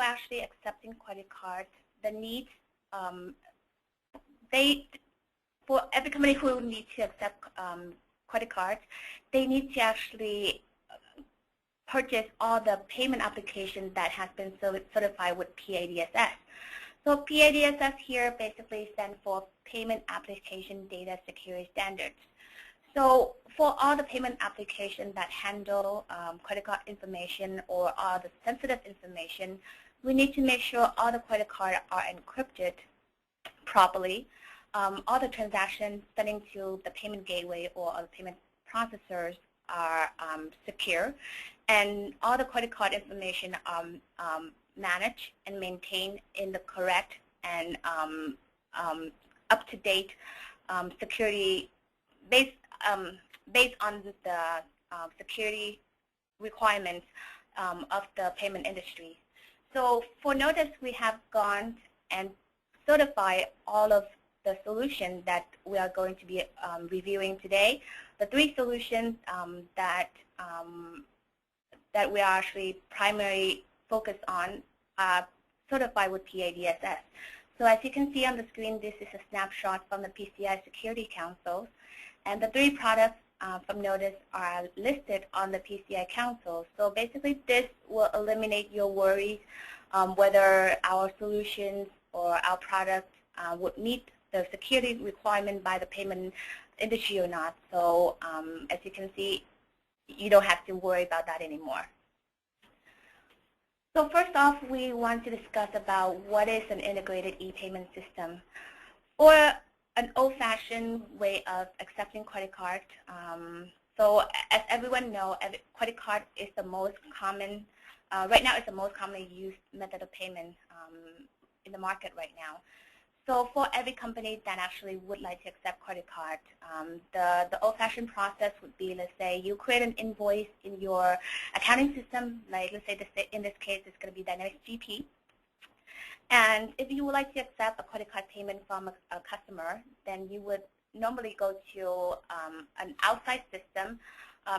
actually accepting credit cards, the needs, for every company who needs to accept credit cards, they need to actually purchase all the payment applications that has been certified with PADSS. So PADSS here basically stands for Payment Application Data Security Standards. So for all the payment applications that handle credit card information or all the sensitive information, we need to make sure all the credit cards are encrypted properly. All the transactions sending to the payment gateway or the payment processors are secure, and all the credit card information are managed and maintained in the correct and up-to-date security based on the security requirements of the payment industry. So for Notice, we have gone and certified all of the solutions that we are going to be reviewing today. The 3 solutions that we are actually primarily focused on are certified with PADSS. So as you can see on the screen, this is a snapshot from the PCI Security Council. And the 3 products from Notice are listed on the PCI Council. So basically, this will eliminate your worries whether our solutions or our product would meet the security requirement by the payment industry or not. So as you can see, you don't have to worry about that anymore. So first off, we want to discuss about what is an integrated e-payment system. Or an old-fashioned way of accepting credit cards. So as everyone knows, credit card is the most common, right now it's the most commonly used method of payment in the market right now. So for every company that actually would like to accept credit card, the old-fashioned process would be, let's say, you create an invoice in your accounting system, like let's say in this case it's going to be Dynamics GP. And if you would like to accept a credit card payment from a customer, then you would normally go to an outside system,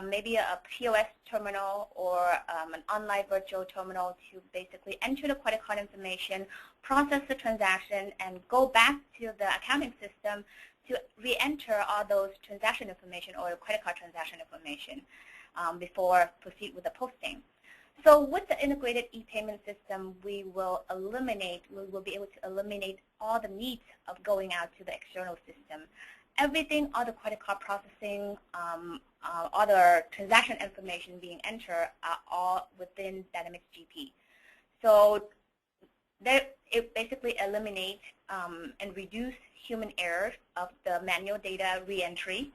maybe a POS terminal or an online virtual terminal to basically enter the credit card information, process the transaction, and go back to the accounting system to re-enter all those transaction information or credit card transaction information before proceed with the posting. So with the integrated e-payment system, we will be able to eliminate all the needs of going out to the external system. Everything, all the credit card processing, all the transaction information being entered are all within Dynamics GP. So it basically eliminates and reduce human errors of the manual data re-entry.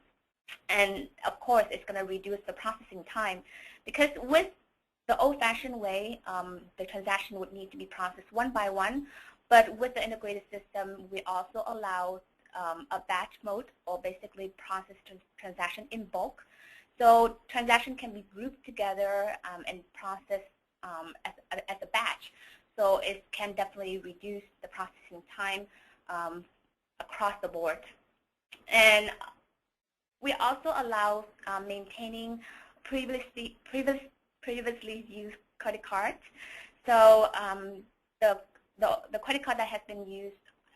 And of course, it's going to reduce the processing time, because with the old-fashioned way, the transaction would need to be processed one by one, but with the integrated system, we also allow a batch mode, or basically process transaction in bulk. So transaction can be grouped together and processed as a batch. So it can definitely reduce the processing time across the board. And we also allow maintaining previously used credit cards. So the credit card that has been used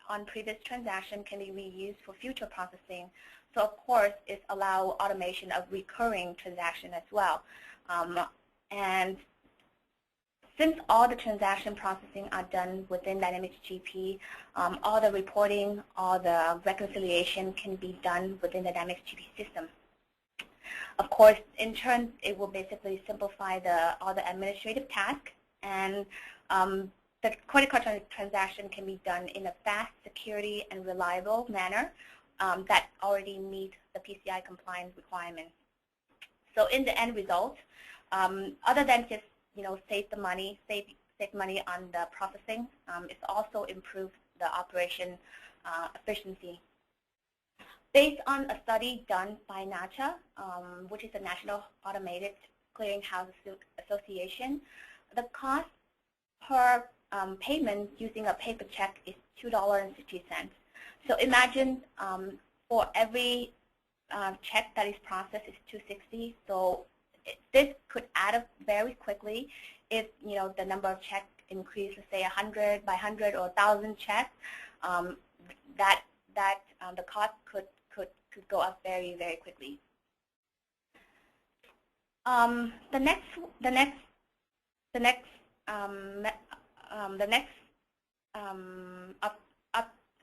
on previous transaction can be reused for future processing. So of course, it allows automation of recurring transaction as well. And since all the transaction processing are done within Dynamics GP, all the reporting, all the reconciliation can be done within the Dynamics GP system. Of course, in turn, it will basically simplify all the administrative tasks, and the credit card transaction can be done in a fast, security, and reliable manner that already meet the PCI compliance requirements. So in the end result, other than just save money on the processing, it's also improved the operation efficiency. Based on a study done by NACHA, which is the National Automated Clearinghouse Association, the cost per payment using a paper check is $2.50. So imagine for every check that is processed is $2.60. So this could add up very quickly if the number of checks increase, let's say 100 by 100 or 1,000 checks, the cost could go up very, very quickly. The next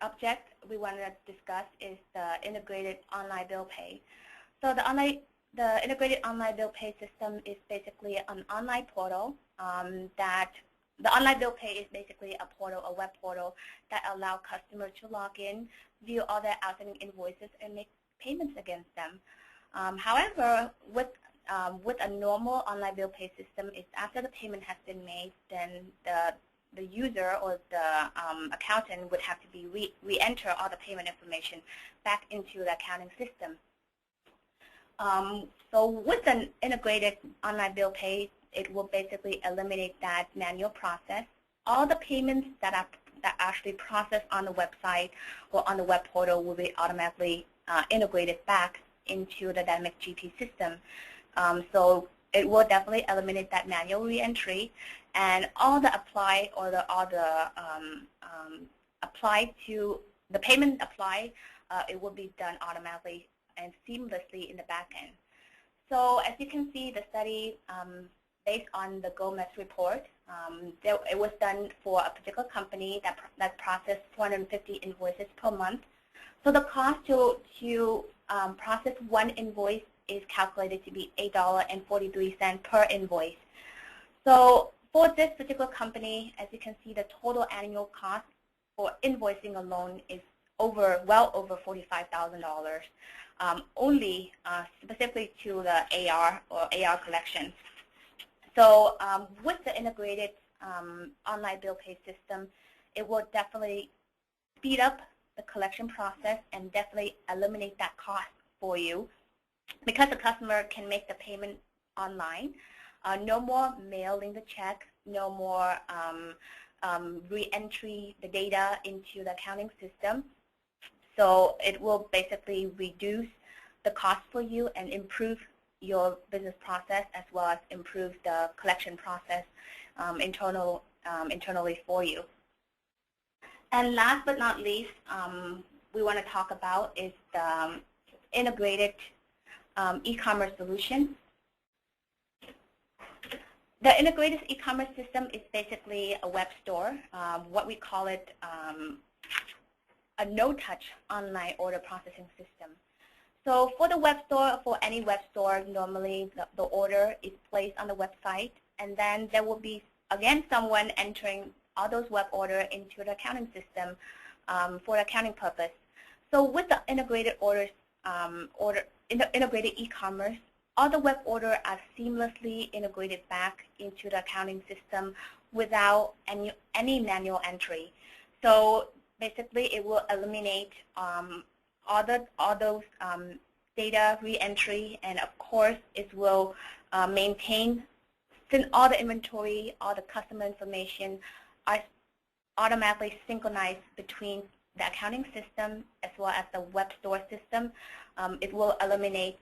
object we want to discuss is the integrated online bill pay. So the integrated online bill pay system is basically an online portal the online bill pay is basically a portal, a web portal that allows customers to log in, view all their outstanding invoices, and make payments against them. However, with a normal online bill pay system, is after the payment has been made, then the user or the accountant would have to be re-enter all the payment information back into the accounting system. So with an integrated online bill pay, it will basically eliminate that manual process. All the payments that actually processed on the website or on the web portal will be automatically integrated back into the dynamic GP system. So it will definitely eliminate that manual reentry, and all the payment apply, it will be done automatically and seamlessly in the back end. So as you can see, the study based on the Gomez report, it was done for a particular company that processed 450 invoices per month. So the cost to process one invoice is calculated to be $8.43 per invoice. So for this particular company, as you can see, the total annual cost for invoicing alone is well over $45,000, only specifically to the AR or AR collection. So with the integrated online bill pay system, it will definitely speed up the collection process and definitely eliminate that cost for you, because the customer can make the payment online. No more mailing the check, no more re-entry the data into the accounting system. So it will basically reduce the cost for you and improve your business process, as well as improve the collection process internally for you. And last but not least, we want to talk about is the integrated e-commerce solution. The integrated e-commerce system is basically a web store. What we call it a no-touch online order processing system. So for the web store, for any web store, normally the order is placed on the website, and then there will be, again, someone entering all those web orders into the accounting system for accounting purpose. So with the integrated integrated e-commerce, all the web orders are seamlessly integrated back into the accounting system without any manual entry. So basically, it will eliminate all those data re-entry, and of course, it will maintain, since all the inventory, all the customer information are automatically synchronized between the accounting system as well as the web store system. It will eliminate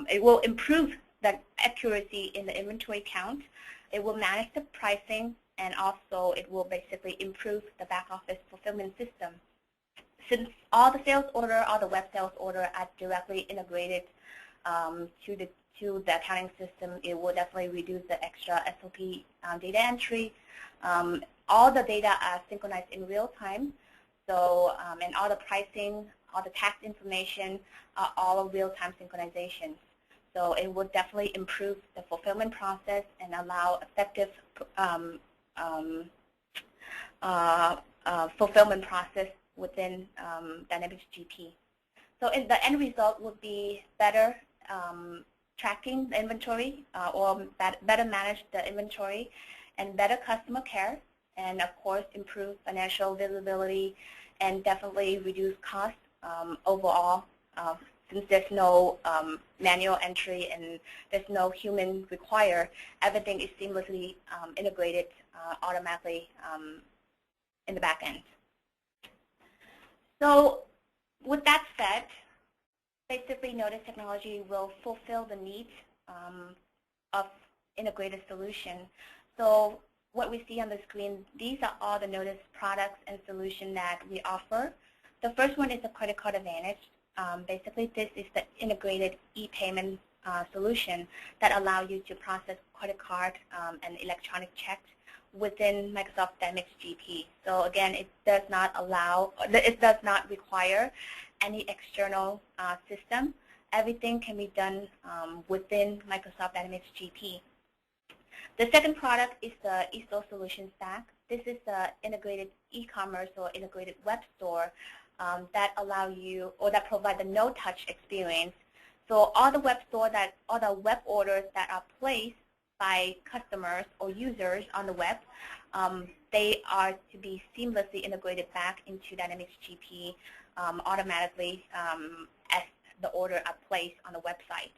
it will improve the accuracy in the inventory count. It will manage the pricing, and also it will basically improve the back office fulfillment system. Since all the sales order, all the web sales order are directly integrated to the accounting system, it will definitely reduce the extra SOP data entry. All the data are synchronized in real time, so and all the pricing, all the tax information are all real-time synchronization. So it will definitely improve the fulfillment process and allow effective fulfillment process within Dynamics GP. So the end result would be better tracking the inventory or better manage the inventory, and better customer care, and of course improve financial visibility, and definitely reduce costs overall, since there's no manual entry and there's no human required. Everything is seamlessly integrated automatically in the back end. So with that said, basically Notice technology will fulfill the needs of integrated solution. So what we see on the screen, these are all the Notice products and solutions that we offer. The first one is the Credit Card Advantage. Basically, this is the integrated e-payment solution that allows you to process credit card and electronic checks within Microsoft Dynamics GP. So again, it does not require any external system. Everything can be done within Microsoft Dynamics GP. The second product is the eStore Solution Stack. This is the integrated e-commerce or integrated web store that allow you, or that provide the no-touch experience. So all the web orders that are placed by customers or users on the web, they are to be seamlessly integrated back into Dynamics GP automatically as the order are placed on the website.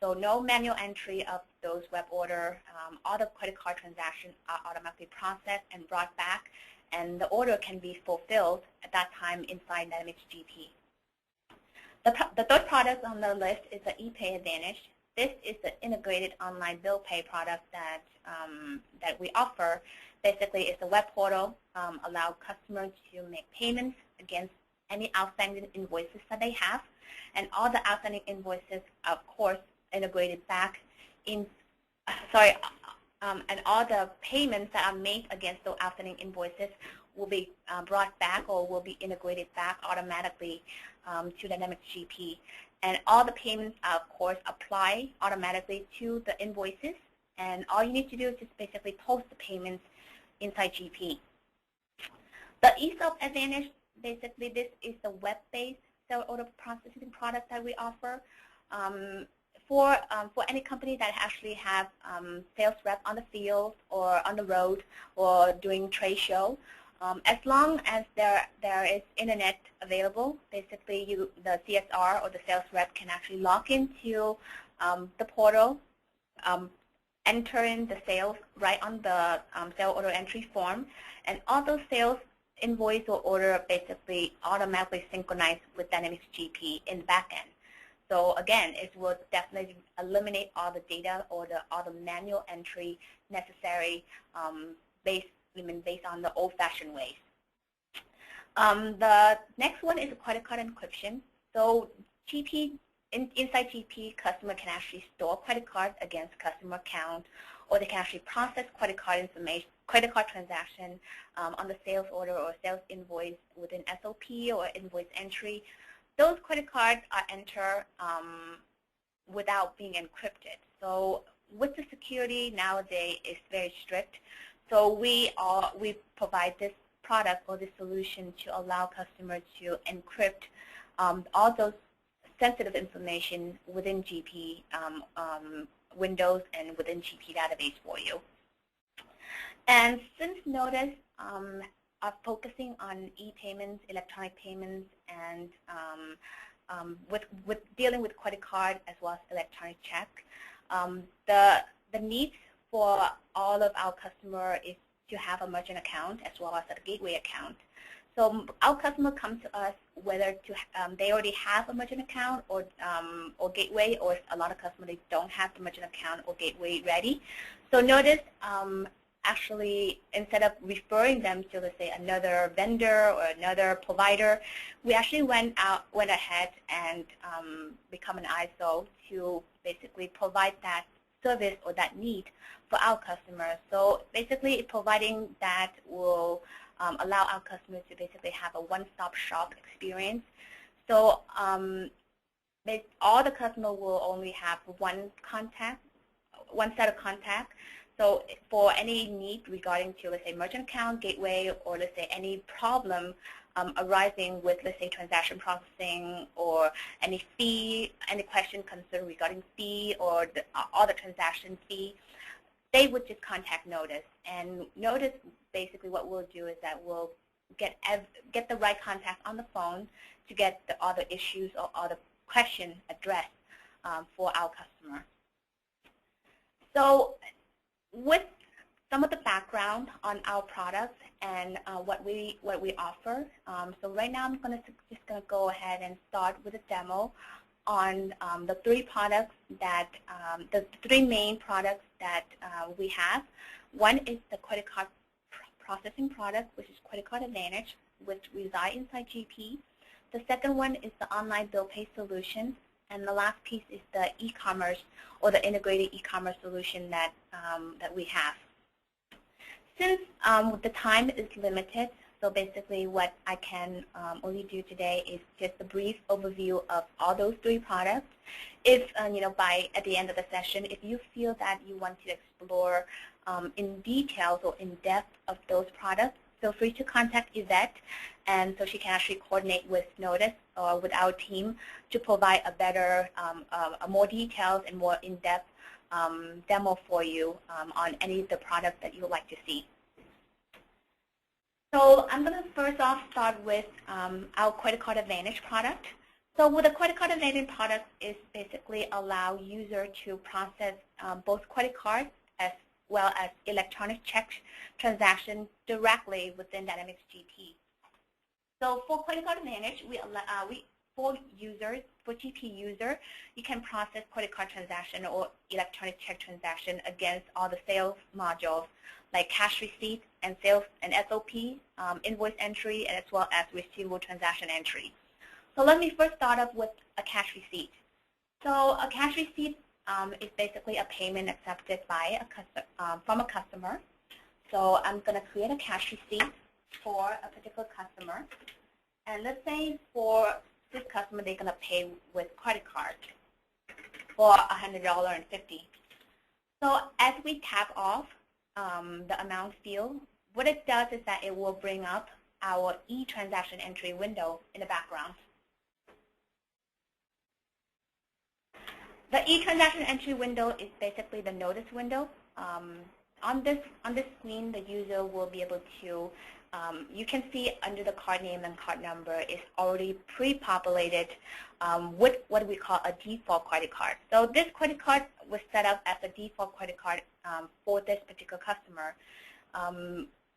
So no manual entry of those web orders. All the credit card transactions are automatically processed and brought back, and the order can be fulfilled at that time inside Dynamics GP. The third product on the list is the Epa Advantage. This is the integrated online bill pay product that we offer. Basically, it's a web portal, allow customers to make payments against any outstanding invoices that they have, and all the outstanding invoices, of course, integrated back in. And all the payments that are made against those outstanding invoices will be brought back or will be integrated back automatically to Dynamics GP. And all the payments, of course, apply automatically to the invoices. And all you need to do is just basically post the payments inside GP. The eStore Advantage, basically, this is the web-based sales order processing product that we offer. For any company that actually have sales rep on the field or on the road or doing trade show, as long as there is internet available, basically the CSR or the sales rep can actually log into the portal, enter in the sales right on the sales order entry form, and all those sales invoice or order basically automatically synchronize with Dynamics GP in the back end. So again, it will definitely eliminate all the data or all the manual entry necessary based on the old-fashioned ways. The next one is credit card encryption. So inside GP, customer can actually store credit cards against customer account, or they can actually process credit card information, credit card transaction on the sales order or sales invoice within SOP or invoice entry. Those credit cards are entered without being encrypted. So with the security nowadays is very strict. So we provide this product or this solution to allow customers to encrypt all those sensitive information within GP Windows and within GP database for you. And since Notice are focusing on e-payments, electronic payments, and with dealing with credit card as well as electronic check, the needs for all of our customers is to have a merchant account as well as a gateway account. So our customers come to us whether they already have a merchant account or gateway, or a lot of customers they don't have the merchant account or gateway ready. So Notice actually, instead of referring them to, let's say, another vendor or another provider, we actually went ahead and become an ISO to basically provide that service or that need for our customers. So basically, providing that will allow our customers to basically have a one-stop shop experience. So all the customers will only have one set of contact. So for any need regarding to, let's say, merchant account, gateway, or let's say any problem arising with, let's say, transaction processing or any fee, any question concern regarding fee or all the transaction fee, they would just contact Notice. And Notice, basically what we'll do is that we'll get the right contact on the phone to get all the issues or all the questions addressed for our customer. So with some of the background on our products and what we offer, so right now I'm just gonna go ahead and start with a demo on the three products that, the three main products that we have. One is the credit card processing product, which is Credit Card Advantage, which reside inside GP. The second one is the online bill pay solution. And the last piece is the e-commerce or the integrated e-commerce solution that, that we have. Since the time is limited, so basically what I can only do today is just a brief overview of all those three products. If, at the end of the session, if you feel that you want to explore in details or in depth of those products, feel free to contact Yvette, and so she can actually coordinate with Notice or with our team to provide a better, a more detailed and more in-depth demo for you on any of the products that you would like to see. So I'm going to first off start with our Credit Card Advantage product. So with the Credit Card Advantage product is basically allow user to process both credit cards as well as electronic check transaction directly within Dynamics GP. So for Credit Card Advantage, for users, for GP user, you can process credit card transaction or electronic check transaction against all the sales modules like cash receipt and sales and SOP, invoice entry, and as well as receivable transaction entry. So let me first start off with a cash receipt. So a cash receipt is basically a payment accepted by from a customer. So I'm going to create a cash receipt for a particular customer. And let's say for this customer, they're going to pay with credit card for $100.50. So as we tap off the amount field, what it does is that it will bring up our e-transaction entry window in the background. The e-transaction entry window is basically the notice window. On this screen, the user will be able to, you can see under the card name and card number is already pre-populated with what we call a default credit card. So this credit card was set up as a default credit card for this particular customer.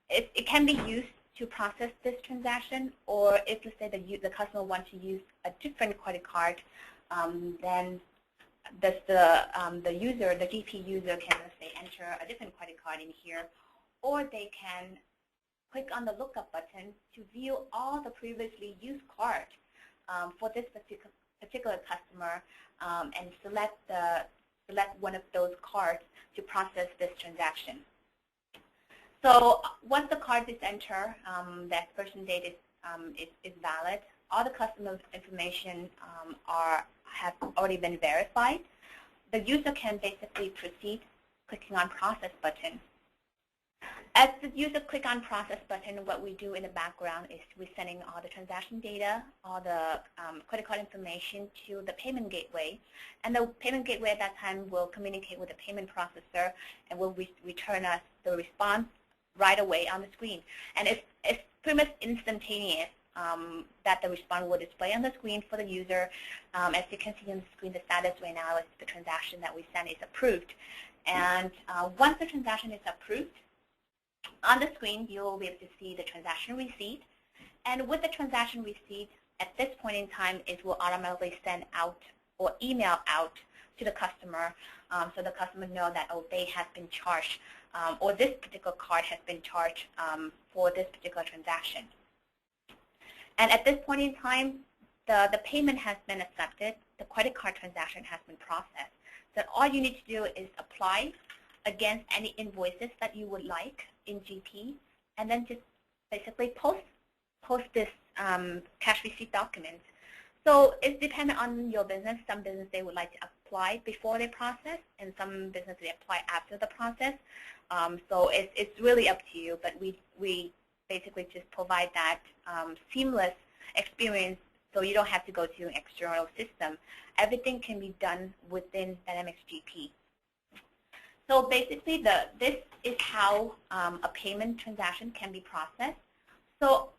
It can be used to process this transaction, or if, let's say, the customer wants to use a different credit card, then the user, the GP user can, let's say, enter a different credit card in here, or they can click on the lookup button to view all the previously used cards for this particular customer and select one of those cards to process this transaction. So once the card is entered, the expiration date is valid. All the customer information have already been verified. The user can basically proceed clicking on Process button. As the user click on Process button, what we do in the background is we're sending all the transaction data, all the credit card information to the payment gateway. And the payment gateway at that time will communicate with the payment processor and will return us the response right away on the screen. And it's pretty much instantaneous that the response will display on the screen for the user. As you can see on the screen, the status right now is the transaction that we sent is approved. And once the transaction is approved, on the screen, you will be able to see the transaction receipt. And with the transaction receipt, at this point in time, it will automatically send out or email out to the customer so the customer know that, oh, they have been charged or this particular card has been charged for this particular transaction. And at this point in time, the payment has been accepted. The credit card transaction has been processed. So all you need to do is apply against any invoices that you would like in GP, and then just basically post this cash receipt document. So it's dependent on your business. Some business they would like to apply before they process, and some business they apply after the process. So it's really up to you, but we basically just provide that seamless experience so you don't have to go to an external system. Everything can be done within Dynamics GP. So basically, this is how a payment transaction can be processed. So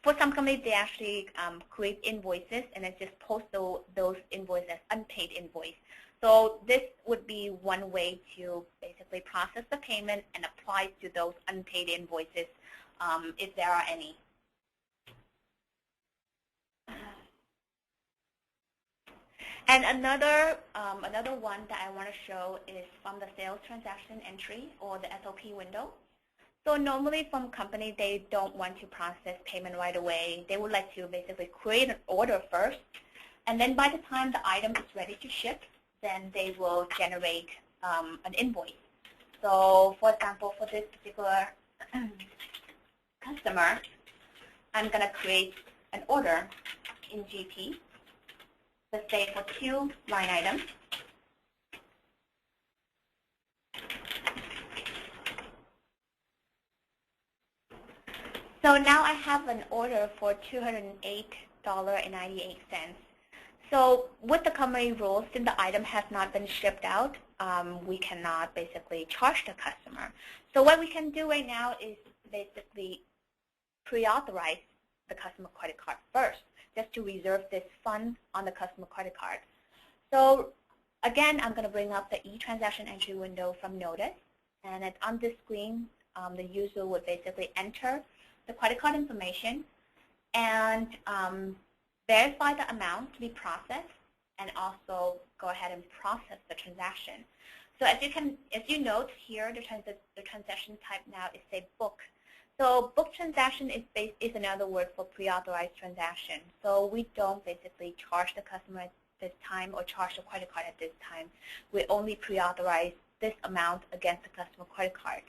for some companies, they actually create invoices and then just post those invoices as unpaid invoice. So this would be one way to basically process the payment and apply to those unpaid invoices if there are any. And another one that I want to show is from the sales transaction entry or the SOP window. So normally from company, they don't want to process payment right away. They would like to basically create an order first, and then by the time the item is ready to ship, then they will generate an invoice. So for example, for this particular customer, I'm going to create an order in GP, let's say for 2 line items. So now I have an order for $208.98. So with the company rules, since the item has not been shipped out, we cannot basically charge the customer. So what we can do right now is basically pre-authorize the customer credit card first, just to reserve this fund on the customer credit card. So again, I'm going to bring up the e-transaction entry window from Notice, and it's on this screen. The user would basically enter the credit card information and verify the amount to be processed, and also go ahead and process the transaction. So as you note here, the transaction type now is say book. So book transaction is another word for pre-authorized transaction. So we don't basically charge the customer at this time or charge the credit card at this time. We only pre-authorize this amount against the customer credit card.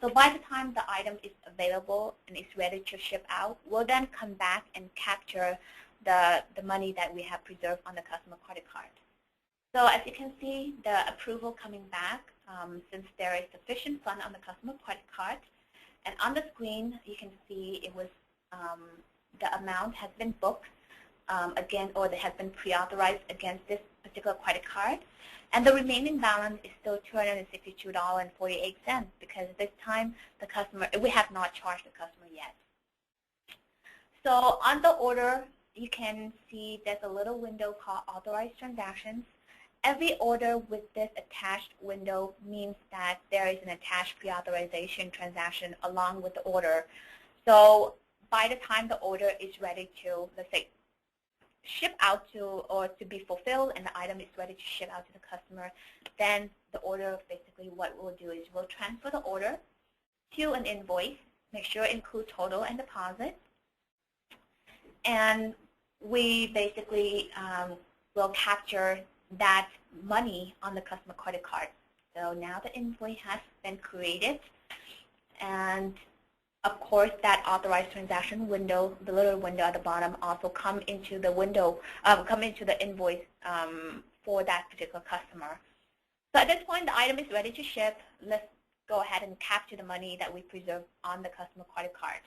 So by the time the item is available and is ready to ship out, we'll then come back and capture the money that we have preserved on the customer credit card. So as you can see, the approval coming back since there is sufficient fund on the customer credit card. And on the screen, you can see it was the amount has been booked again, or it has been pre-authorized against this particular credit card. And the remaining balance is still $262.48 because at this time we have not charged the customer yet. So on the order, you can see there's a little window called Authorized Transactions. Every order with this attached window means that there is an attached pre-authorization transaction along with the order. So by the time the order is ready to, let's say, ship out to or to be fulfilled and the item is ready to ship out to the customer, then the order, basically what we'll do is we'll transfer the order to an invoice, make sure it includes total and deposit, and we basically will capture that money on the customer credit card. So now the invoice has been created, and of course that authorized transaction window, the little window at the bottom, also come into the window, come into the invoice for that particular customer. So at this point, the item is ready to ship. Let's go ahead and capture the money that we preserve on the customer credit card.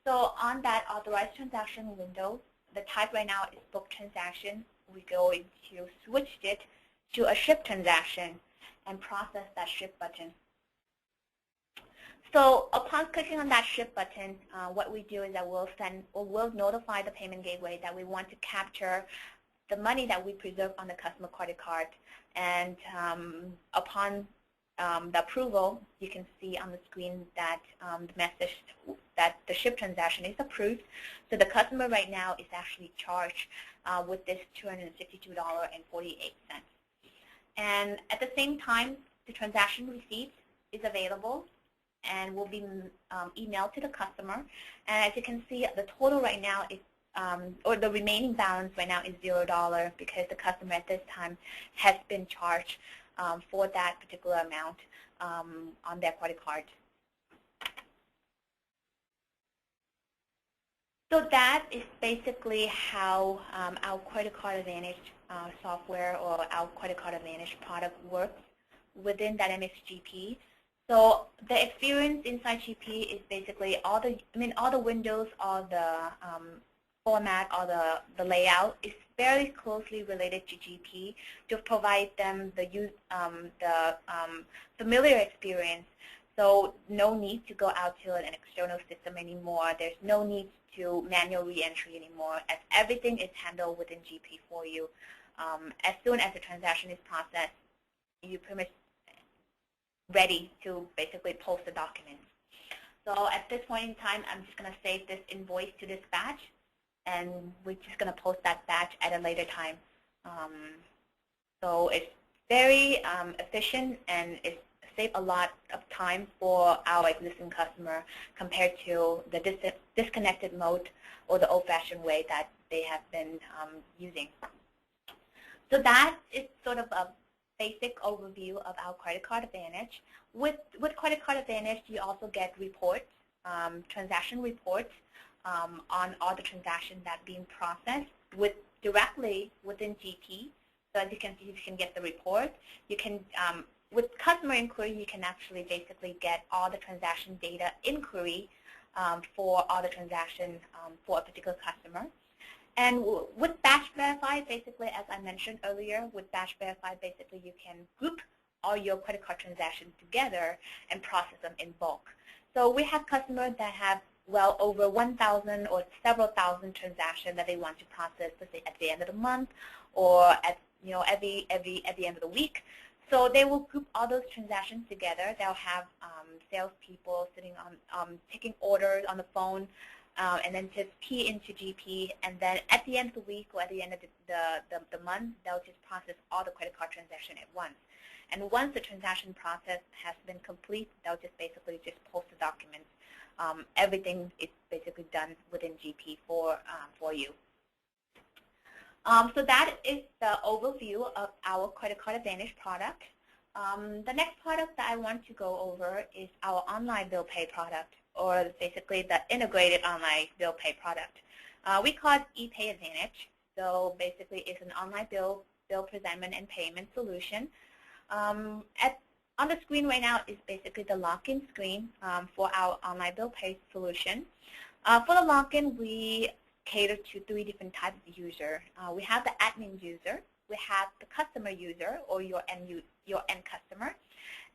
So on that authorized transaction window, the type right now is book transaction. We're going to switch it to a ship transaction and process that ship button. So upon clicking on that ship button, what we do is that we'll notify the payment gateway that we want to capture the money that we preserve on the customer credit card. And upon the approval, you can see on the screen that the message that the ship transaction is approved. So the customer right now is actually charged with this $262.48. And at the same time, the transaction receipt is available and will be emailed to the customer. And as you can see, the total right now is, or the remaining balance right now is $0 because the customer at this time has been charged for that particular amount on their credit card. So that is basically how our Credit Card Advantage software or our Credit Card Advantage product works within that MSGP. So the experience inside GP is basically all the windows, all the format, all the layout is very closely related to GP to provide them the familiar experience. So no need to go out to an external system anymore. There's no need to manual re-entry anymore, as everything is handled within GP for you. As soon as the transaction is processed, you're pretty much ready to basically post the documents. So at this point in time, I'm just going to save this invoice to this batch, and we're just going to post that batch at a later time So it's very efficient, and it saves a lot of time for our existing customer compared to the disconnected mode or the old-fashioned way that they have been using. So that is sort of a basic overview of our Credit Card Advantage. With Credit Card Advantage, you also get reports, transaction reports on all the transactions that are being processed directly within GP. So as you can see, you can get the report. You can, with customer inquiry, you can actually basically get all the transaction data inquiry for all the transactions for a particular customer. And with Batch Verify, basically, as I mentioned earlier, with Batch Verify, basically you can group all your credit card transactions together and process them in bulk. So we have customers that have well over 1,000 or several thousand transactions that they want to process, let's say at the end of the month or at at the end of the week. So they will group all those transactions together. They'll have salespeople sitting on taking orders on the phone, and then just key into GP, and then at the end of the week or at the end of the month, they'll just process all the credit card transactions at once. And once the transaction process has been complete, they'll just basically just post the documents. Everything is basically done within GP for you. So that is the overview of our Credit Card Advantage product. The next product that I want to go over is our online bill pay product, or basically the integrated online bill pay product. We call it Epa Advantage. So basically it's an online bill presentment and payment solution. On the screen right now is basically the login screen for our online bill pay solution. For the login, we cater to 3 different types of user. We have the admin user, we have the customer user, or your end customer,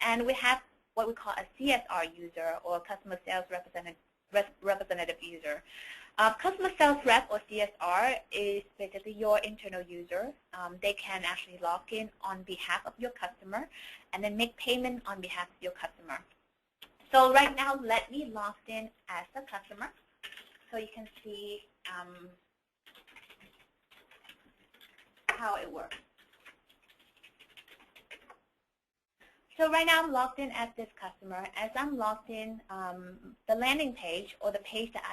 and we have what we call a CSR user, or customer sales representative user. Customer sales rep, or CSR, is basically your internal user. They can actually log in on behalf of your customer and then make payment on behalf of your customer. So right now, let me log in as a customer so you can see how it works. So right now I'm logged in as this customer. As I'm logged in, the landing page, or the page that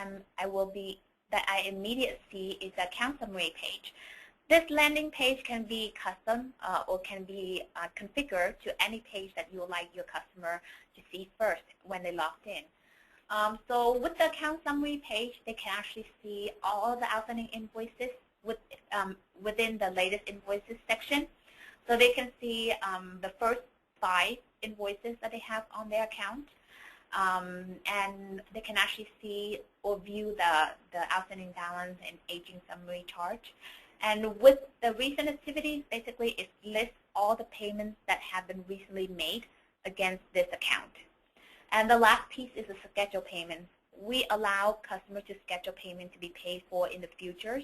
I immediately see, is the account summary page. This landing page can be custom or can be configured to any page that you would like your customer to see first when they logged in. So with the account summary page, they can actually see all the outstanding invoices within the latest invoices section. So they can see the first 5 invoices that they have on their account, and they can actually see or view the outstanding balance and aging summary chart. And with the recent activities, basically it lists all the payments that have been recently made against this account. And the last piece is the schedule payments. We allow customers to schedule payment to be paid for in the future.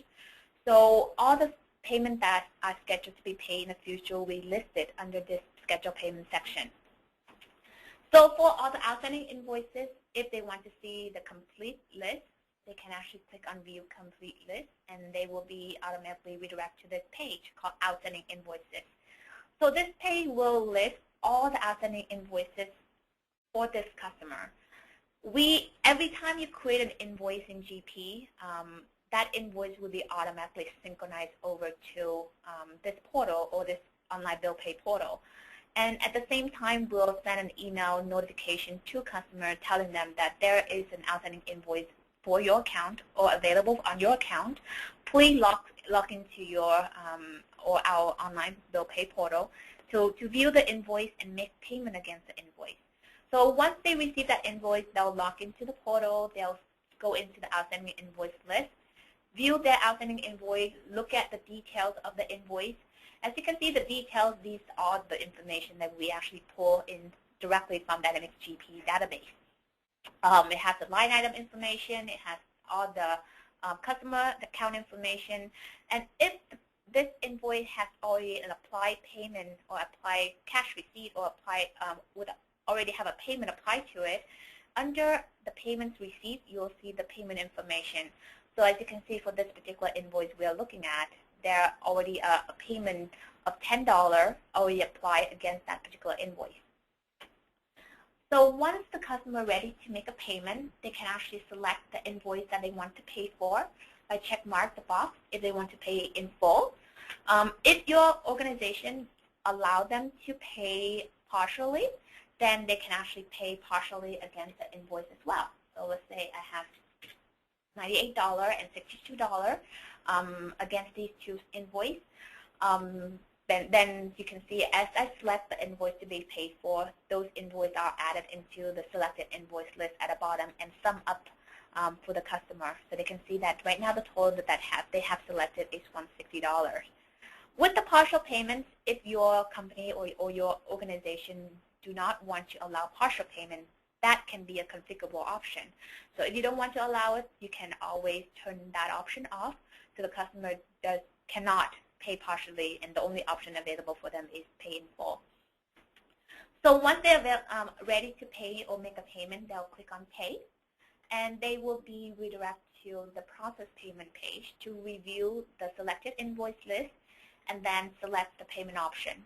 So all the payments that are scheduled to be paid in the future will be listed under this schedule payment section. So for all the outstanding invoices, if they want to see the complete list, they can actually click on View Complete List, and they will be automatically redirected to this page called Outstanding Invoices. So this page will list all the outstanding invoices for this customer. Every time you create an invoice in GP, that invoice will be automatically synchronized over to this portal, or this online bill pay portal. And at the same time, we'll send an email notification to customers telling them that there is an outstanding invoice for your account or available on your account. Please log into your or our online bill pay portal to view the invoice and make payment against the invoice. So once they receive that invoice, they'll log into the portal, they'll go into the outstanding invoice list, view their outstanding invoice, look at the details of the invoice. As you can see, the details, these are the information that we actually pull in directly from Dynamics GP database. It has the line item information, it has all the customer account information, and if this invoice has already an applied payment or applied cash receipt or applied already have a payment applied to it, under the payments received, you'll see the payment information. So as you can see, for this particular invoice we are looking at, there already a payment of $10 already applied against that particular invoice. So once the customer is ready to make a payment, they can actually select the invoice that they want to pay for by check mark the box if they want to pay in full. If your organization allows them to pay partially, then they can actually pay partially against the invoice as well. So let's say I have $98 and $62 against these two invoices. Then you can see as I select the invoice to be paid for, those invoices are added into the selected invoice list at the bottom and sum up for the customer. So they can see that right now the total that they have selected is $160. With the partial payments, if your company or your organization do not want to allow partial payment, that can be a configurable option. So if you don't want to allow it, you can always turn that option off so the customer cannot pay partially, and the only option available for them is pay in full. So once they're ready to pay or make a payment, they'll click on Pay, and they will be redirected to the Process Payment page to review the selected invoice list and then select the payment option.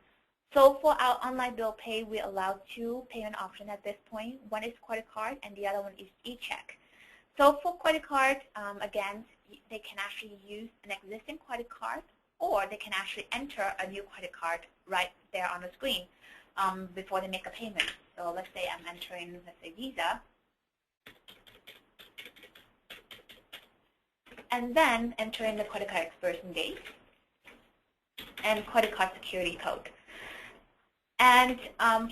So for our online bill pay, we allow two payment options at this point. One is credit card, and the other one is eCheck. So for credit card, again, they can actually use an existing credit card, or they can actually enter a new credit card right there on the screen before they make a payment. So let's say I'm entering, let's say, Visa, and then entering the credit card expiration date and credit card security code. And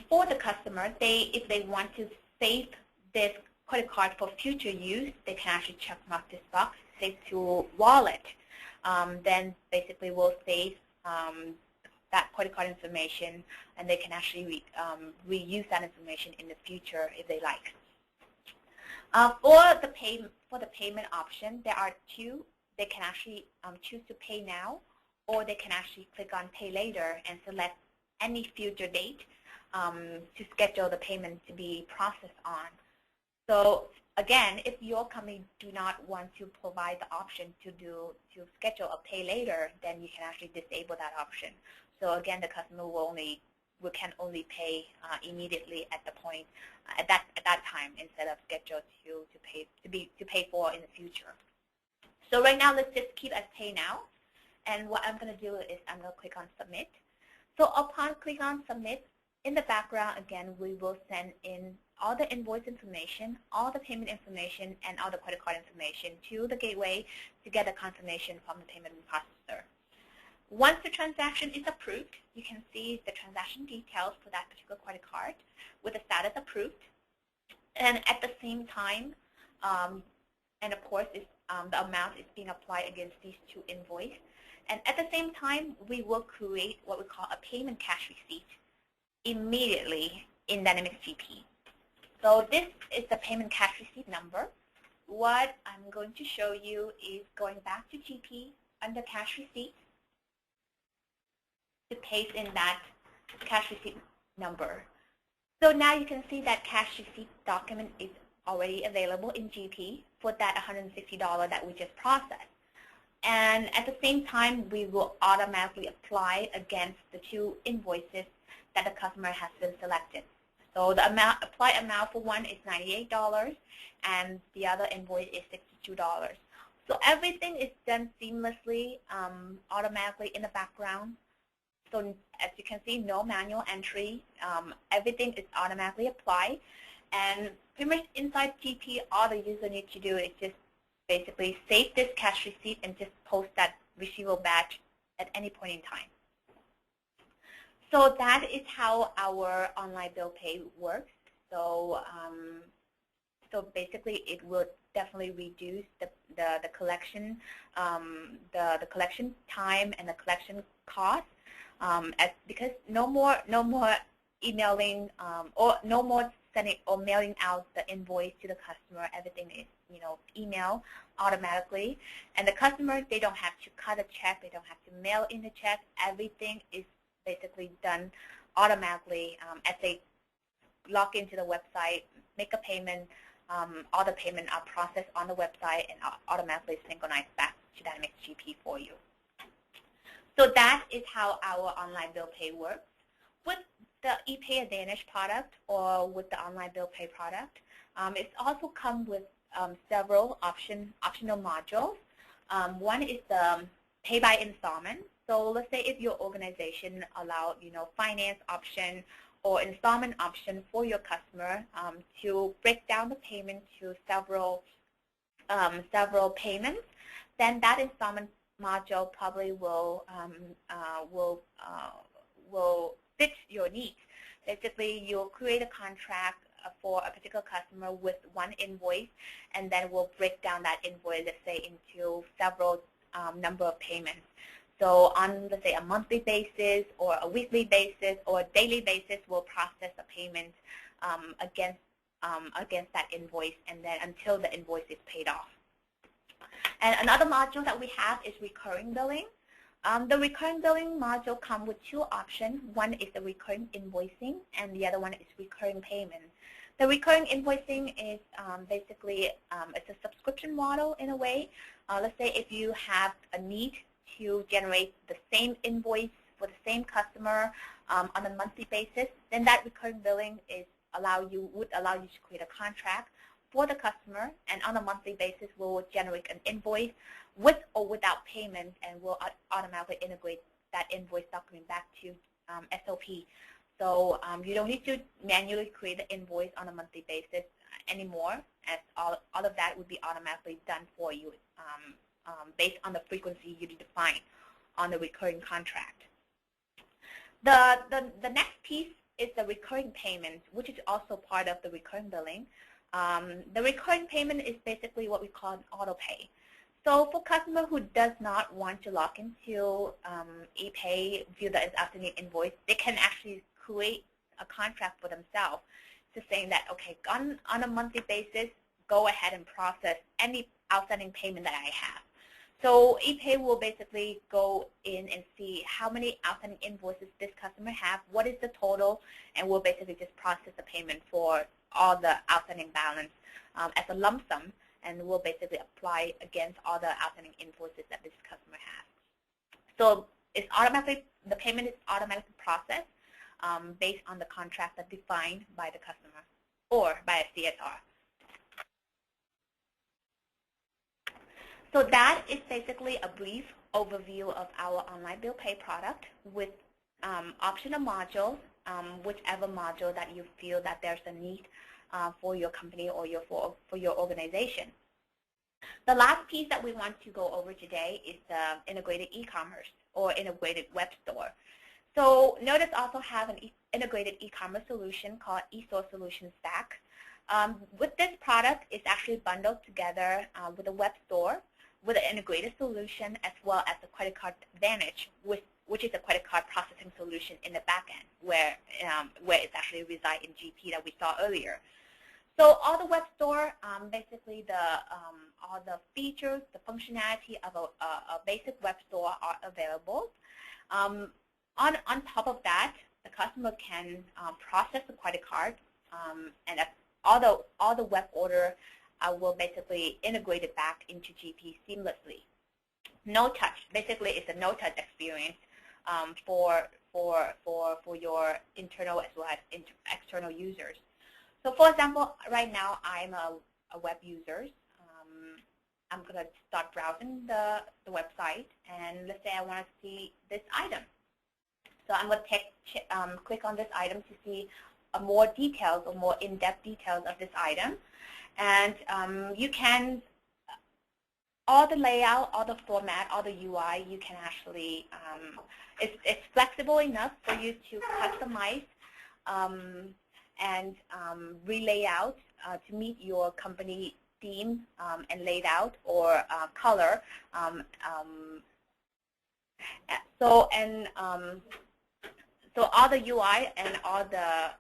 for the customer, if they want to save this credit card for future use, they can actually check mark this box, save to wallet. Then basically we'll save that credit card information, and they can actually reuse that information in the future if they like. For the payment option, there are two. They can actually choose to pay now, or they can actually click on Pay Later and select any future date to schedule the payment to be processed on. So again, if your company do not want to provide the option to schedule a Pay Later, then you can actually disable that option. So again, the customer can only pay immediately at the point at that time instead of scheduled to pay for in the future. So right now, let's just keep as Pay Now. And what I'm going to do is I'm going to click on Submit. So upon click on Submit, in the background, again, we will send in all the invoice information, all the payment information, and all the credit card information to the gateway to get a confirmation from the payment processor. Once the transaction is approved, you can see the transaction details for that particular credit card with the status approved. And at the same time, and of course, the amount is being applied against these two invoices. And at the same time, we will create what we call a payment cash receipt immediately in Dynamics GP. So this is the payment cash receipt number. What I'm going to show you is going back to GP under cash receipt to paste in that cash receipt number. So now you can see that cash receipt document is already available in GP for that $160 that we just processed. And at the same time, we will automatically apply against the two invoices that the customer has been selected. So the applied amount for one is $98, and the other invoice is $62. So everything is done seamlessly, automatically in the background. So as you can see, no manual entry. Everything is automatically applied. And pretty much inside GP, all the user needs to do is just basically save this cash receipt and just post that receivable batch at any point in time. So that is how our online bill pay works. So so basically, it will definitely reduce the collection the collection time and the collection cost, because no more emailing or no more sending or mailing out the invoice to the customer. Everything is email automatically, and the customer, they don't have to cut a check, they don't have to mail in the check. Everything is basically done automatically as they log into the website, make a payment. All the payments are processed on the website and automatically synchronized back to Dynamics GP for you. So that is how our online bill pay works. With the Epa Advantage product or with the online bill pay product, it's also come with several optional modules. One is the pay by installment. So let's say if your organization allow finance option or installment option for your customer to break down the payment to several payments, then that installment module probably will fit your needs. Basically, you'll create a contract for a particular customer with one invoice, and then we'll break down that invoice, let's say, into several number of payments. So on, let's say, a monthly basis or a weekly basis or a daily basis, we'll process a payment against that invoice, and then until the invoice is paid off. And another module that we have is recurring billing. The recurring billing module comes with two options. One is the recurring invoicing, and the other one is recurring payment. The recurring invoicing is basically it's a subscription model in a way. Let's say if you have a need to generate the same invoice for the same customer on a monthly basis, then that recurring billing would allow you to create a contract for the customer, and on a monthly basis we'll generate an invoice with or without payment, and we'll automatically integrate that invoice document back to SOP. So you don't need to manually create the invoice on a monthly basis anymore, as all of that would be automatically done for you based on the frequency you define on the recurring contract. The next piece is the recurring payment, which is also part of the recurring billing. The recurring payment is basically what we call an auto pay. So for customer who does not want to log into ePay, view the outstanding invoice, they can actually create a contract for themselves, just saying that, okay, on a monthly basis, go ahead and process any outstanding payment that I have. So ePay will basically go in and see how many outstanding invoices this customer have, what is the total, and we'll basically just process the payment for all the outstanding balance as a lump sum, and we'll basically apply against all the outstanding invoices that this customer has. So it's the payment is automatically processed based on the contract that's defined by the customer or by a CSR. So that is basically a brief overview of our online bill pay product with optional modules, whichever module that you feel that there's a need for your company or for your organization. The last piece that we want to go over today is the integrated e-commerce or integrated web store. So Notice also have an integrated e-commerce solution called eStore Solution Stack. With this product, it's actually bundled together with a web store, with an integrated solution, as well as the credit card advantage, which is a credit card processing solution in the back end, where it's actually reside in GP that we saw earlier. So all the web store, basically all the features, the functionality of a basic web store are available. On top of that, the customer can process the credit card, and all the web order will basically integrate it back into GP seamlessly. No touch. Basically, it's a no-touch experience for your internal as well as external users. So, for example, right now I'm a web user. I'm going to start browsing the website, and let's say I want to see this item. So I'm going to click on this item to see more details or more in-depth details of this item. And you can, all the layout, all the format, all the UI, you can actually, it's flexible enough for you to customize and relay out to meet your company theme and laid out or color. So all the UI and all the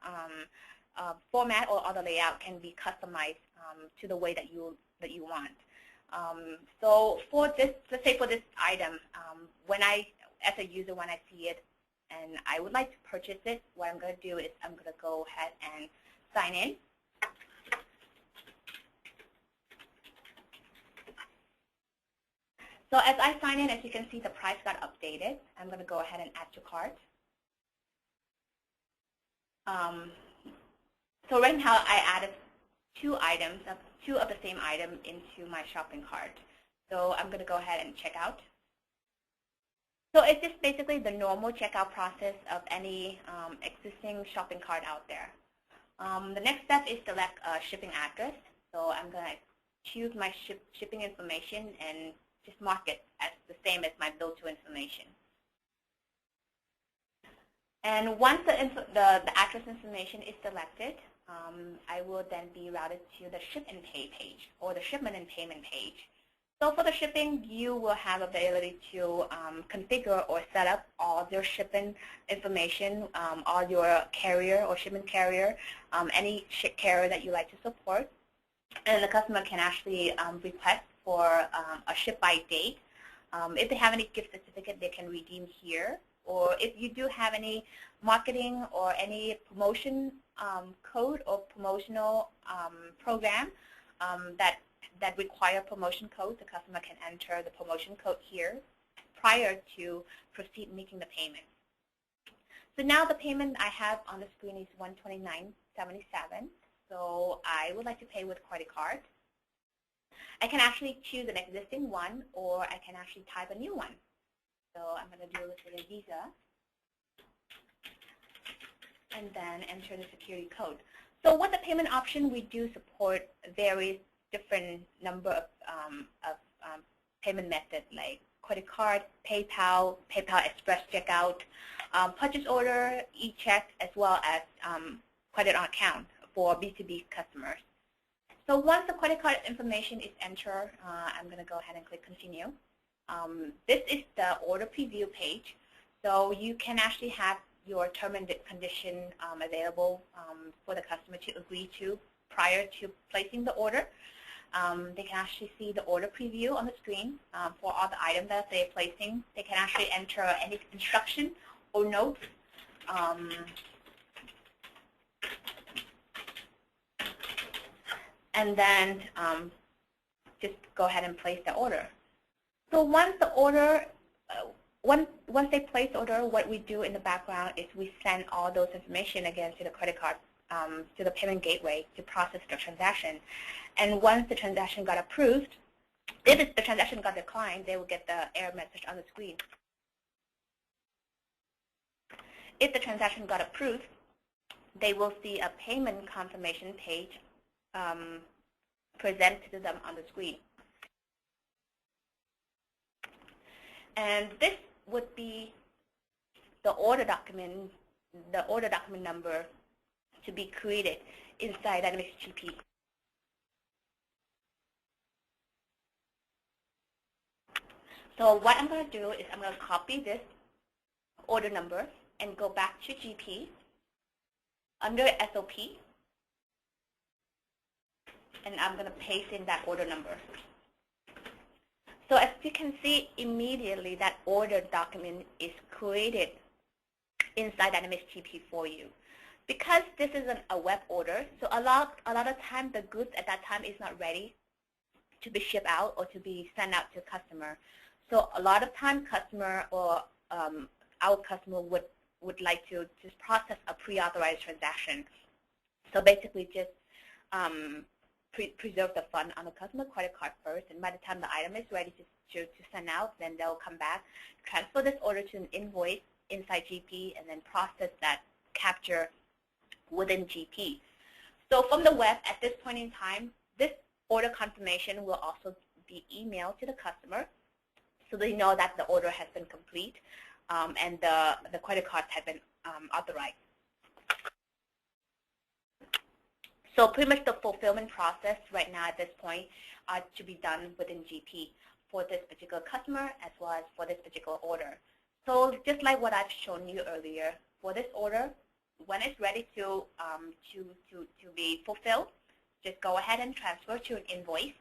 format or all the layout can be customized to the way that you want. So for this, let's say for this item, as a user, when I see it and I would like to purchase it, what I'm going to do is I'm going to go ahead and sign in. So as I sign in, as you can see, the price got updated. I'm going to go ahead and add to cart. So right now I added two of the same item into my shopping cart. So I'm going to go ahead and check out. So it's just basically the normal checkout process of any existing shopping cart out there. The next step is select a shipping address. So I'm going to choose my shipping information and just mark it as the same as my bill-to information. And once the address information is selected, I will then be routed to the ship and pay page or the shipment and payment page. So for the shipping, you will have ability to configure or set up all your shipping information, all your carrier or shipment carrier, any carrier that you like to support. And the customer can actually request for a ship by date. If they have any gift certificate, they can redeem here. Or if you do have any marketing or any promotion code or promotional program that require promotion code, the customer can enter the promotion code here prior to proceed making the payment. So now the payment I have on the screen is $129.77. So I would like to pay with credit card. I can actually choose an existing one, or I can actually type a new one. So I'm going to do this with a Visa, and then enter the security code. So with the payment option, we do support various different number of payment methods like credit card, PayPal, PayPal Express Checkout, purchase order, eCheck, as well as credit on account for B2B customers. So once the credit card information is entered, I'm going to go ahead and click Continue. This is the order preview page. So you can actually have your term and condition available for the customer to agree to prior to placing the order. They can actually see the order preview on the screen for all the items that they're placing. They can actually enter any instruction or notes. And then just go ahead and place the order. So once the order, once they place the order, what we do in the background is we send all those information again to the credit card, to the payment gateway to process the transaction. And once the transaction got approved, if the transaction got declined, they will get the error message on the screen. If the transaction got approved, they will see a payment confirmation page presented to them on the screen. And this would be the order document number to be created inside Dynamics GP. So what I'm going to do is I'm going to copy this order number and go back to GP under SOP, and I'm going to paste in that order number. So as you can see, immediately that order document is created inside Dynamics GP for you. Because this is a web order, so a lot of time the goods at that time is not ready to be shipped out or to be sent out to customer. So a lot of time customer or our customer would like to just process a pre-authorized transaction. So basically just preserve the fund on the customer credit card first, and by the time the item is ready to send out, then they'll come back, transfer this order to an invoice inside GP, and then process that capture within GP. So from the web, at this point in time, this order confirmation will also be emailed to the customer, so they know that the order has been complete and the credit card has been authorized. So pretty much the fulfillment process right now at this point to be done within GP for this particular customer as well as for this particular order. So just like what I've shown you earlier, for this order, when it's ready to be fulfilled, just go ahead and transfer to an invoice.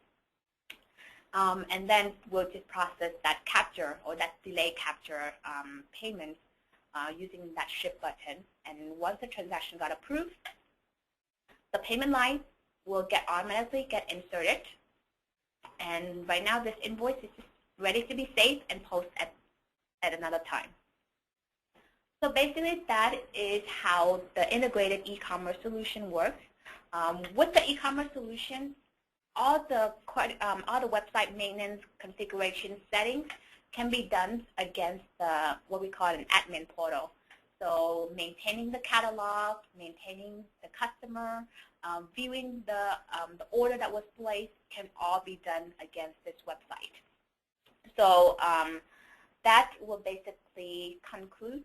And then we'll just process that capture or that delay capture payment using that ship button. And once the transaction got approved, the payment line will automatically get inserted. And right now this invoice is just ready to be saved and post at another time. So basically, that is how the integrated e-commerce solution works. With the e-commerce solution, all the website maintenance configuration settings can be done against what we call an admin portal. So maintaining the catalog, maintaining the customer, viewing the order that was placed can all be done against this website. So that will basically conclude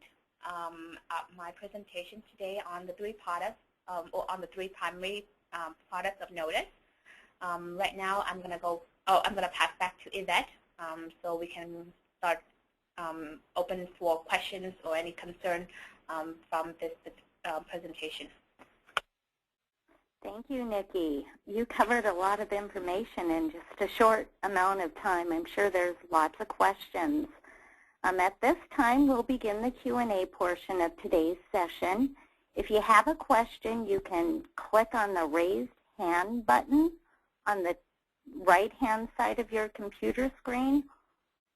my presentation today on the three products, or on the three primary products of Notice. Right now, I'm going to pass back to Yvette, so we can start open for questions or any concern from this presentation. Thank you, Nikki. You covered a lot of information in just a short amount of time. I'm sure there's lots of questions. At this time, we'll begin the Q&A portion of today's session. If you have a question, you can click on the raised hand button on the right-hand side of your computer screen,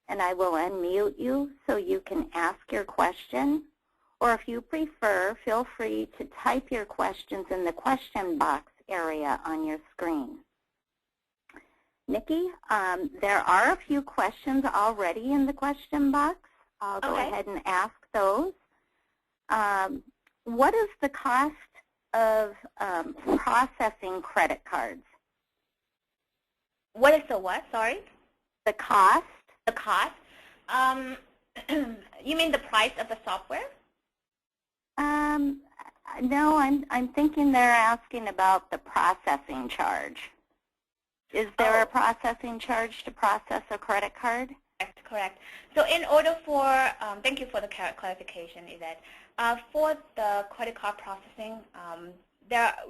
and I will unmute you so you can ask your question. Or if you prefer, feel free to type your questions in the question box area on your screen. Nikki, there are a few questions already in the question box. I'll go ahead and ask those. What is the cost of processing credit cards? What is the what? Sorry? The cost. The cost? You mean the price of the software? No, I'm thinking they're asking about the processing charge. Is there a processing charge to process a credit card? Correct. So in order for, thank you for the clarification, Yvette. For the credit card processing,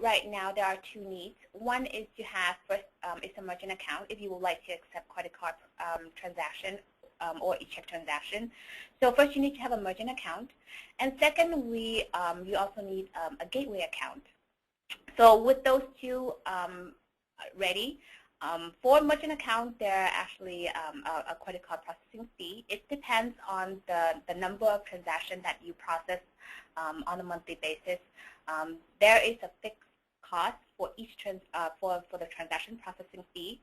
right now there are two needs. One is to have, first, it's a merchant account if you would like to accept credit card transaction or eCheck transaction. So first you need to have a merchant account. And second, you also need a gateway account. So with those two ready, for merchant account, there are actually a credit card processing fee. It depends on the number of transactions that you process on a monthly basis. There is a fixed cost for each for the transaction processing fee,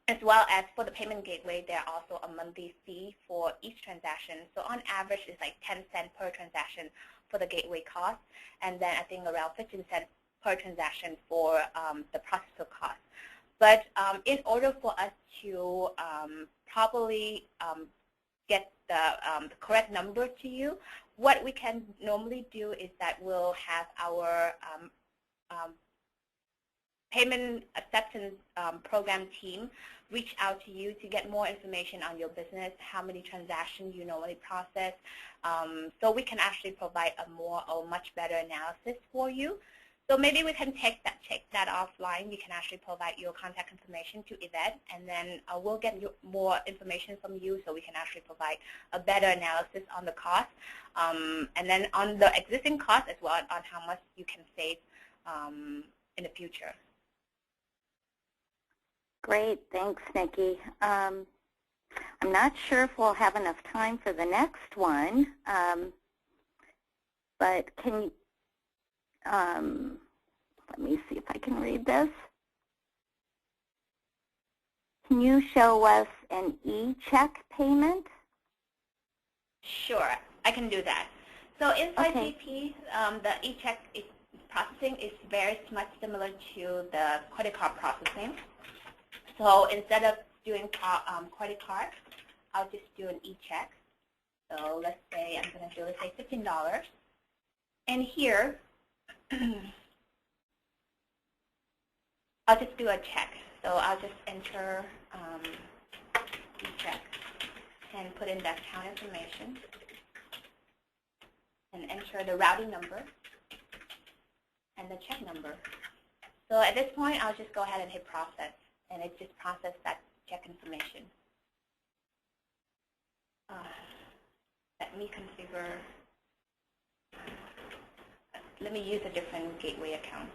as well as for the payment gateway. There are also a monthly fee for each transaction. So on average, it's like 10 cents per transaction for the gateway cost, and then I think around 15 cents per transaction for the processor cost. But in order for us to properly get the correct number to you, what we can normally do is that we'll have our payment acceptance program team reach out to you to get more information on your business, how many transactions you normally process, so we can actually provide a much better analysis for you. So maybe we can check that offline. You can actually provide your contact information to Yvette, and then we'll get more information from you so we can actually provide a better analysis on the cost, and then on the existing cost as well, on how much you can save in the future. Great. Thanks, Nikki. I'm not sure if we'll have enough time for the next one, but can you, let me see if I can read this. Can you show us an eCheck payment? Sure, I can do that. So inside GP, the eCheck processing is very much similar to the credit card processing. So instead of doing credit card, I'll just do an eCheck. So let's say I'm going to do, let's say, $15. And here, I'll just do a check. So I'll just enter eCheck and put in the account information and enter the routing number and the check number. So at this point, I'll just go ahead and hit process, and it just processed that check information. Let me configure. Let me use a different gateway account.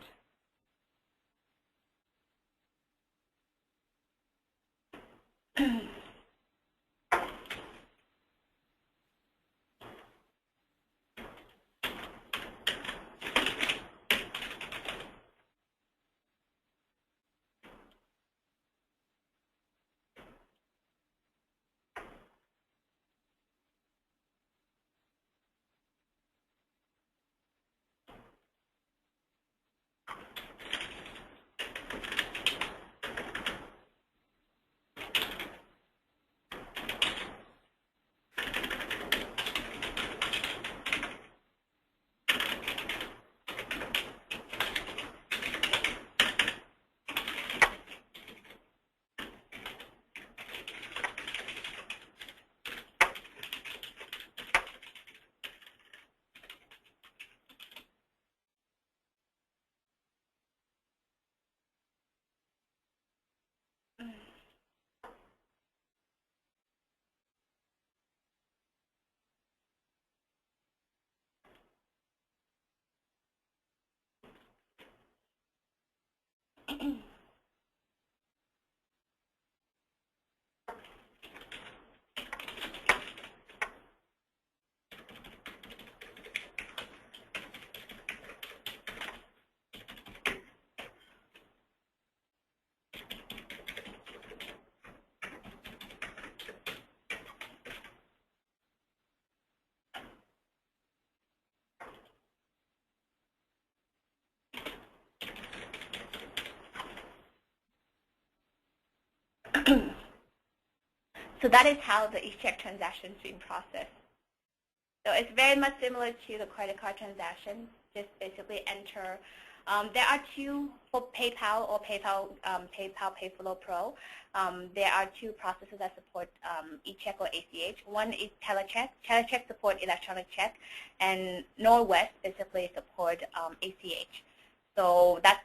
So that is how the eCheck transaction is being processed. So it's very much similar to the credit card transaction. Just basically enter. There are two for PayPal or PayPal PayFlow Pro. There are two processes that support eCheck or ACH. One is Telecheck. Telecheck support electronic check, and Norwest basically support ACH. So that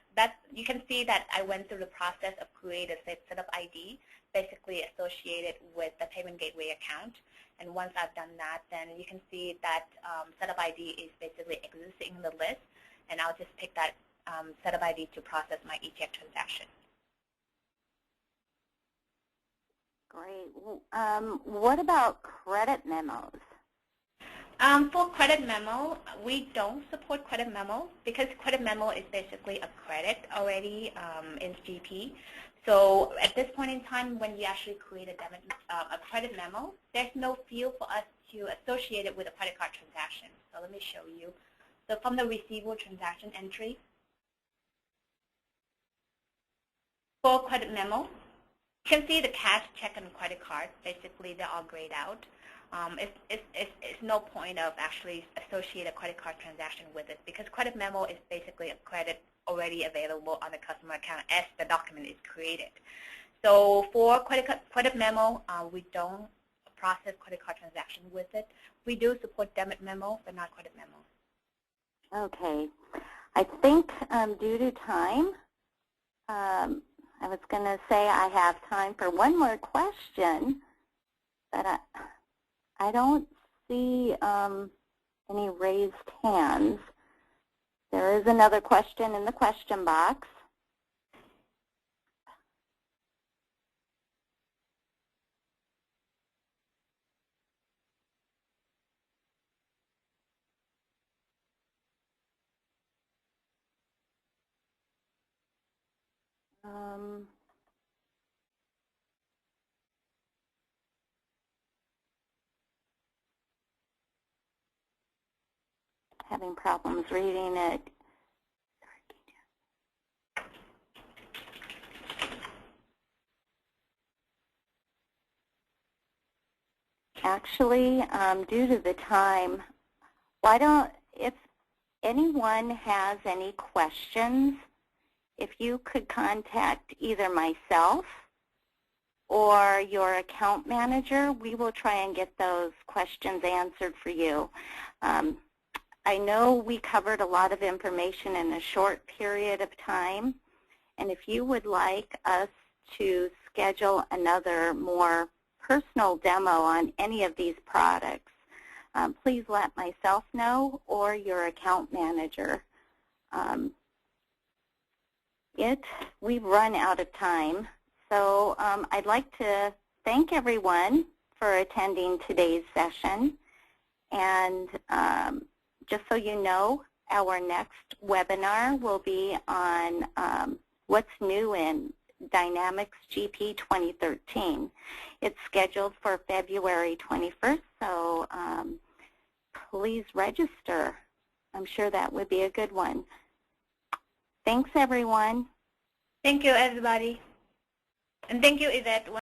you can see that I went through the process of creating a setup ID, basically associated with the payment gateway account. And once I've done that, then you can see that setup ID is basically existing in the list, and I'll just pick that setup ID to process my eCheck transaction. Great. What about credit memos? For credit memo, we don't support credit memo because credit memo is basically a credit already in GP. So at this point in time, when you actually create a credit memo, there's no field for us to associate it with a credit card transaction. So let me show you. So from the receivable transaction entry, for credit memo, you can see the cash, check, and credit card. Basically, they're all grayed out. It's no point of actually associate a credit card transaction with it because credit memo is basically a credit already available on the customer account as the document is created. So for credit memo, we don't process credit card transaction with it. We do support debit memo, but not credit memo. Okay. I think due to time, I was going to say I have time for one more question, but I don't see any raised hands. There is another question in the question box. Having problems reading it. Actually, due to the time, if anyone has any questions, if you could contact either myself or your account manager, we will try and get those questions answered for you. I know we covered a lot of information in a short period of time, and if you would like us to schedule another more personal demo on any of these products, please let myself know or your account manager. We've run out of time, so I'd like to thank everyone for attending today's session, and just so you know, our next webinar will be on what's new in Dynamics GP 2013. It's scheduled for February 21st, so please register. I'm sure that would be a good one. Thanks, everyone. Thank you, everybody. And thank you, Yvette.